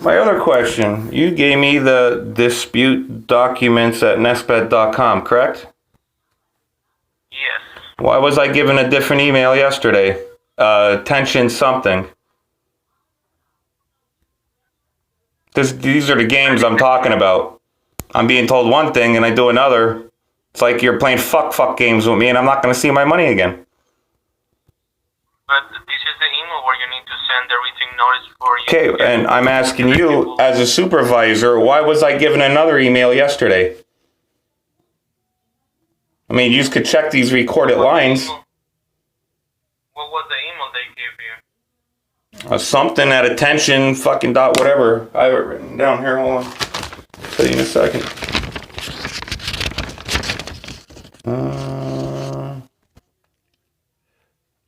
My other question, you gave me the dispute documents at NetSpend.com, correct? Yes. Why was I given a different email yesterday? Attention something. These are the games I'm talking about. I'm being told one thing and I do another. It's like you're playing fuck games with me and I'm not going to see my money again. But this is the email where you need to send the written notice for you. Okay, and I'm asking you, as a supervisor, why was I given another email yesterday? I mean, you could check these recorded lines. What was the email they gave you? Something at attention fucking dot whatever. I have it written down here. Hold on. I'll tell you in a second.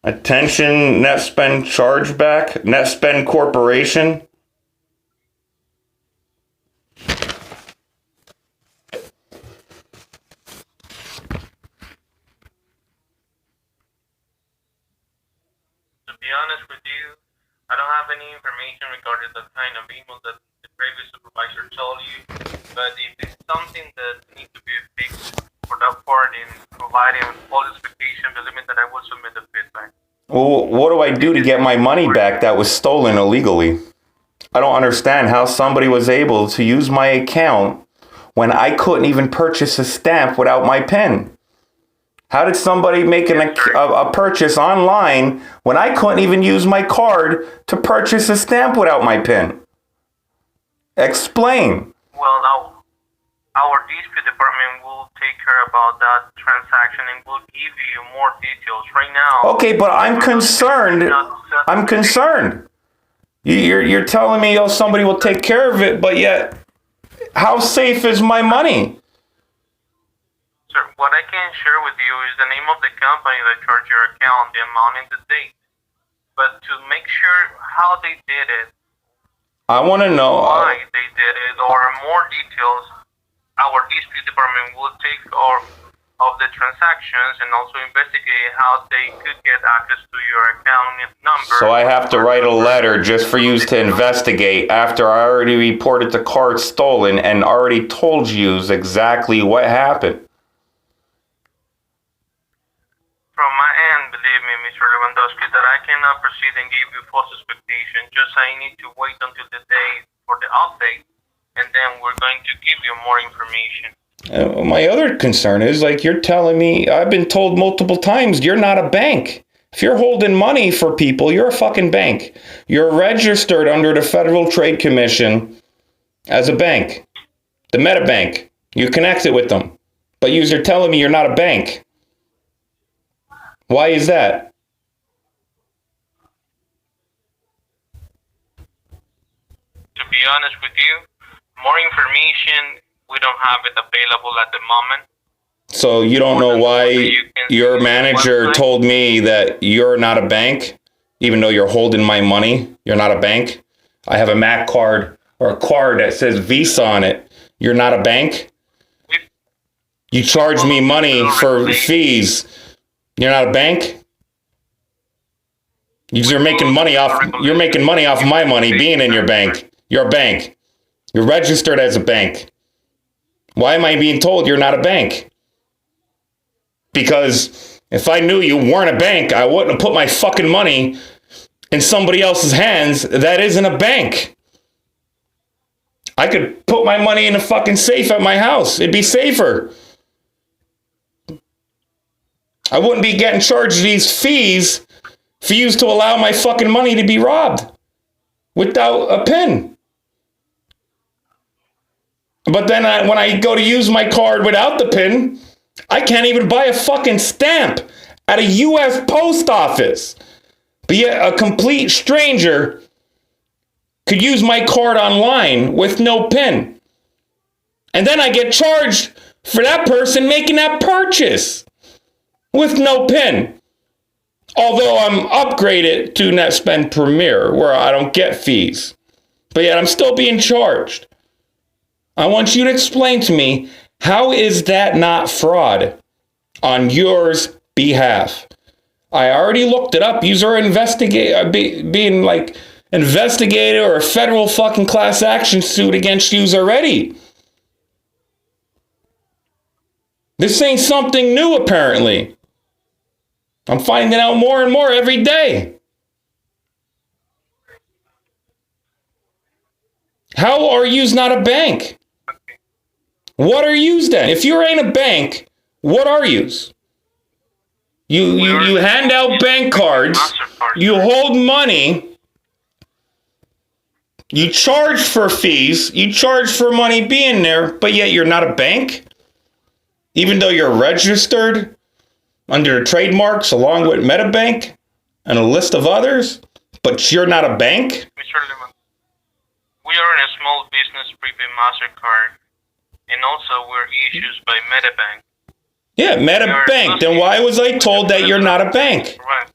Attention NetSpend chargeback. NetSpend Corporation. To be honest with you, I don't have any information regarding the kind of email that the previous supervisor told you, but if it's something that needs to be fixed for that part in providing full expectation, believe me that I will submit the feedback. Well, what do I do to get my money back that was stolen illegally? I don't understand how somebody was able to use my account when I couldn't even purchase a stamp without my PIN. How did somebody make a purchase online when I couldn't even use my card to purchase a stamp without my PIN? Explain. Well, now, our dispute department will take care about that transaction and will give you more details right now. Okay, but I'm concerned. I'm concerned. You're telling me, oh, somebody will take care of it, but yet, how safe is my money? Sir, what I can share with you is the name of the company that charged your account, the amount, and the date. But to make sure how they did it, I want to know why they did it, or more details, our dispute department will take of the transactions and also investigate how they could get access to your account number. So I have to write a letter just for you to investigate after I already reported the card stolen and already told you exactly what happened. From my end, believe me, Mr. Lewandowski, that I cannot proceed and give you false expectation. Just I need to wait until the day for the update, and then we're going to give you more information. My other concern is, like, you're telling me, I've been told multiple times, you're not a bank. If you're holding money for people, you're a fucking bank. You're registered under the Federal Trade Commission as a bank. The MetaBank. You connected with them. But you're telling me you're not a bank. Why is that? To be honest with you, more information, we don't have it available at the moment. So you don't know why your manager told me that you're not a bank, even though you're holding my money? You're not a bank? I have a Mac card or a card that says Visa on it. You're not a bank? You charge me money for fees. You're not a bank? You're making money off my money being in your bank. You're a bank. You're registered as a bank. Why am I being told you're not a bank? Because if I knew you weren't a bank, I wouldn't have put my fucking money in somebody else's hands that isn't a bank. I could put my money in a fucking safe at my house. It'd be safer. I wouldn't be getting charged these fees for you to allow my fucking money to be robbed without a PIN. But then when I go to use my card without the PIN, I can't even buy a fucking stamp at a U.S. post office. But yet a complete stranger could use my card online with no PIN. And then I get charged for that person making that purchase with no PIN. Although I'm upgraded to NetSpend Premier, where I don't get fees. But yet I'm still being charged. I want you to explain to me, how is that not fraud on yours behalf? I already looked it up. You're being like investigated or a federal fucking class action suit against you already. This ain't something new, apparently. I'm finding out more and more every day. How are yous not a bank? What are yous then? If you ain't a bank, what are yous? You hand out bank cards, you hold money, you charge for fees, you charge for money being there, but yet you're not a bank? Even though you're registered under trademarks along with MetaBank and a list of others, but you're not a bank? Mr. Lehman, we are in a small business prepaid MasterCard, and also we're issued by MetaBank. Yeah, MetaBank. Then why was I told that you're not a bank? Right.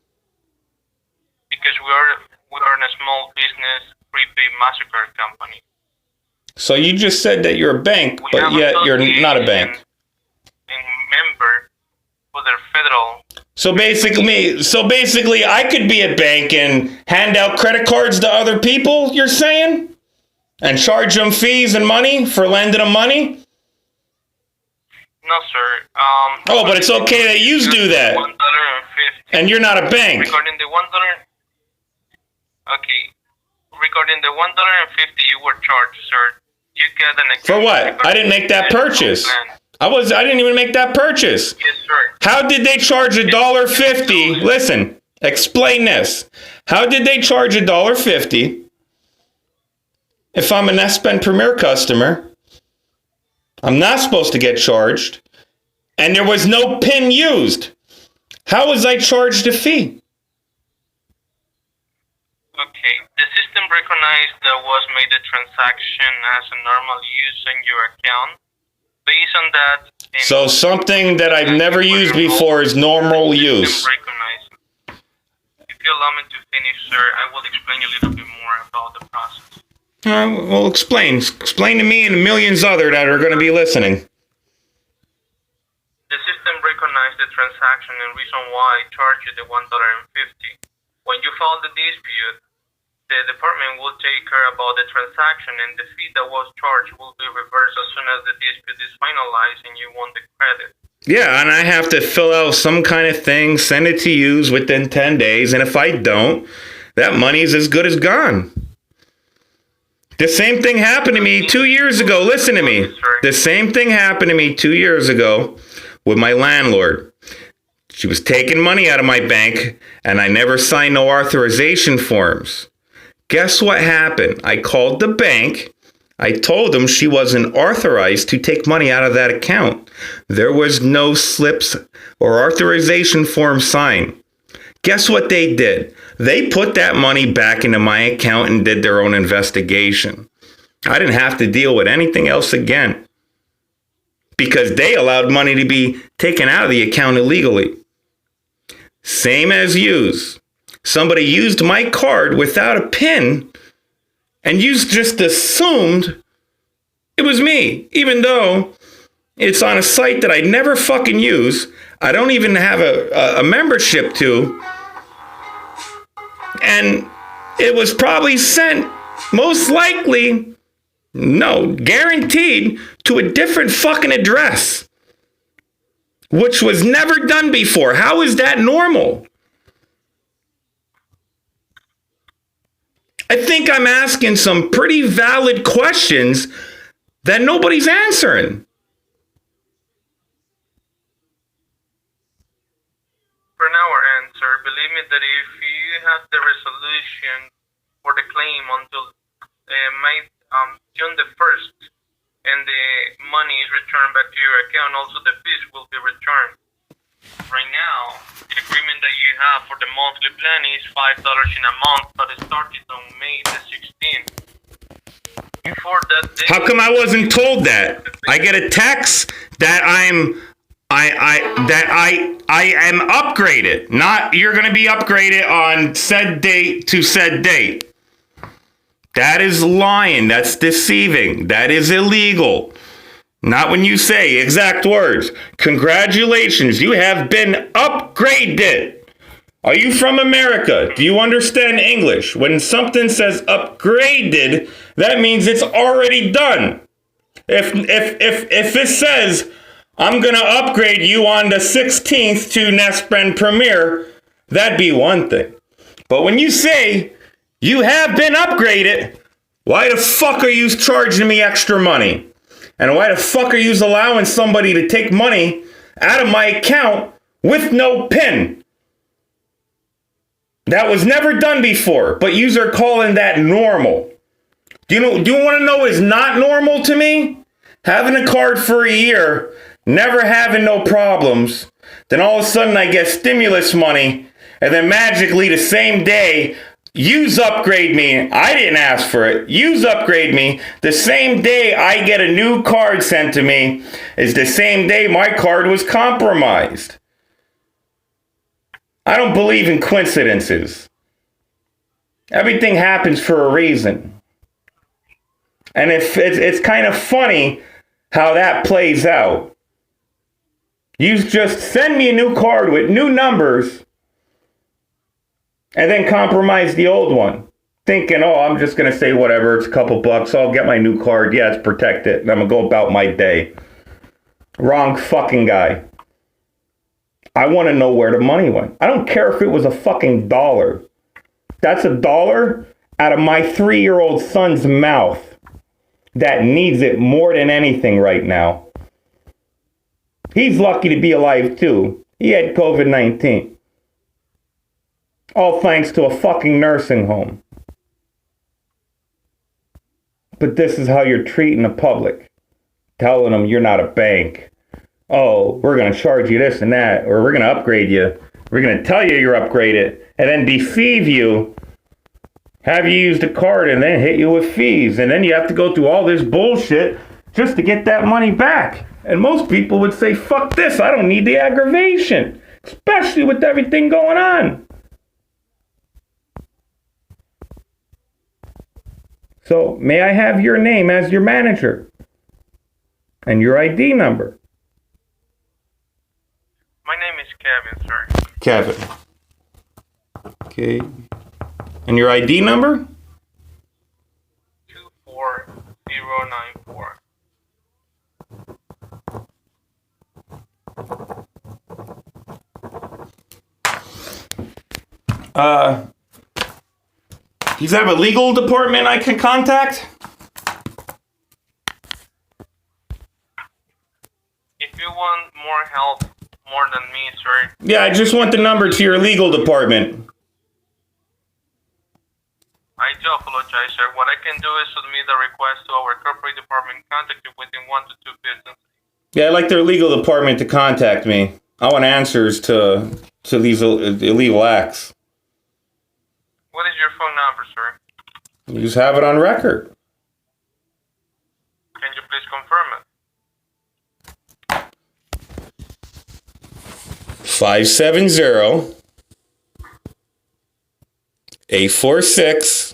Because we are in a small business prepaid MasterCard company. So you just said that you're a bank, but yet you're not a bank. And member for the federal. So basically, I could be a bank and hand out credit cards to other people, you're saying? And charge them fees and money for lending them money? No, sir. But it's okay that you do that. $1.50. And you're not a bank. Regarding the $1. Okay. Regarding the $1.50 you were charged, sir. You get an. For what? I didn't make that purchase. I didn't even make that purchase. Yes, sir. How did they charge $1.50? Listen, explain this. How did they charge $1.50 if I'm a NetSpend Premier customer? I'm not supposed to get charged, and there was no PIN used. How was I charged a fee? Okay, the system recognized that was made the transaction as a normal use in your account. Based on that... So something that I've never used before is normal use. If you allow me to finish, sir, I will explain a little bit more about the process. Well, explain. Explain to me and millions other that are going to be listening. The system recognized the transaction and reason why it charged you the $1.50. When you file the dispute, the department will take care about the transaction and the fee that was charged will be reversed as soon as the dispute is finalized and you want the credit. Yeah, and I have to fill out some kind of thing, send it to you within 10 days, and if I don't, that money is as good as gone. The same thing happened to me 2 years ago. Listen to me. The same thing happened to me 2 years ago with my landlord. She was taking money out of my bank, and I never signed no authorization forms. Guess what happened? I called the bank. I told them she wasn't authorized to take money out of that account. There was no slips or authorization form signed. Guess what they did? They put that money back into my account and did their own investigation. I didn't have to deal with anything else again because they allowed money to be taken out of the account illegally. Same as yous. Somebody used my card without a PIN and you just assumed it was me, even though it's on a site that I never fucking use. I don't even have a membership to. And it was probably sent, most likely, no, guaranteed, to a different fucking address, which was never done before. How is that normal? I think I'm asking some pretty valid questions that nobody's answering. For our answer, believe me that if you have the resolution for the claim until June the 1st and the money is returned back to your account, also the fees will be returned. Right now, the agreement that you have for the monthly plan is $5 in a month, but it started on May the 16th. Before that day, how come I wasn't told that? I get a text that I am upgraded. Not you're going to be upgraded on said date to said date. That is lying. That's deceiving. That is illegal. Not when you say exact words. Congratulations, you have been upgraded. Are you from America? Do you understand English? When something says upgraded, that means it's already done. If it says, I'm going to upgrade you on the 16th to NetSpend Premier, that'd be one thing. But when you say you have been upgraded, why the fuck are you charging me extra money? And why the fuck are you allowing somebody to take money out of my account with no PIN? That was never done before, but yous are calling that normal. Do you want to know what's not normal to me? Having a card for a year, never having no problems, then all of a sudden I get stimulus money, and then magically the same day, yous upgrade me. I didn't ask for it. Yous upgrade me. The same day I get a new card sent to me is the same day my card was compromised. I don't believe in coincidences. Everything happens for a reason. And it's kind of funny how that plays out. You just send me a new card with new numbers and then compromise the old one. Thinking, oh, I'm just going to say whatever, it's a couple bucks, I'll get my new card, yeah, it's protected, and I'm going to go about my day. Wrong fucking guy. I want to know where the money went. I don't care if it was a fucking dollar. That's a dollar out of my 3-year-old son's mouth that needs it more than anything right now. He's lucky to be alive too. He had COVID-19. All thanks to a fucking nursing home. But this is how you're treating the public. Telling them you're not a bank. Oh, we're going to charge you this and that, or we're going to upgrade you. We're going to tell you you're upgraded, and then deceive you, have you use the card, and then hit you with fees. And then you have to go through all this bullshit just to get that money back. And most people would say, fuck this, I don't need the aggravation, especially with everything going on. So, may I have your name as your manager? And your ID number? My name is Kevin, sir. Kevin. Okay. And your ID number? 24094. Do you have a legal department I can contact? If you want more help, more than me, sir. Yeah, I just want the number to your legal department. I do apologize, sir. What I can do is submit a request to our corporate department, contact you within 1 to 2 business. Yeah, I'd like their legal department to contact me. I want answers to these illegal acts. What is your phone number, sir? You just have it on record. Can you please confirm it? 570-846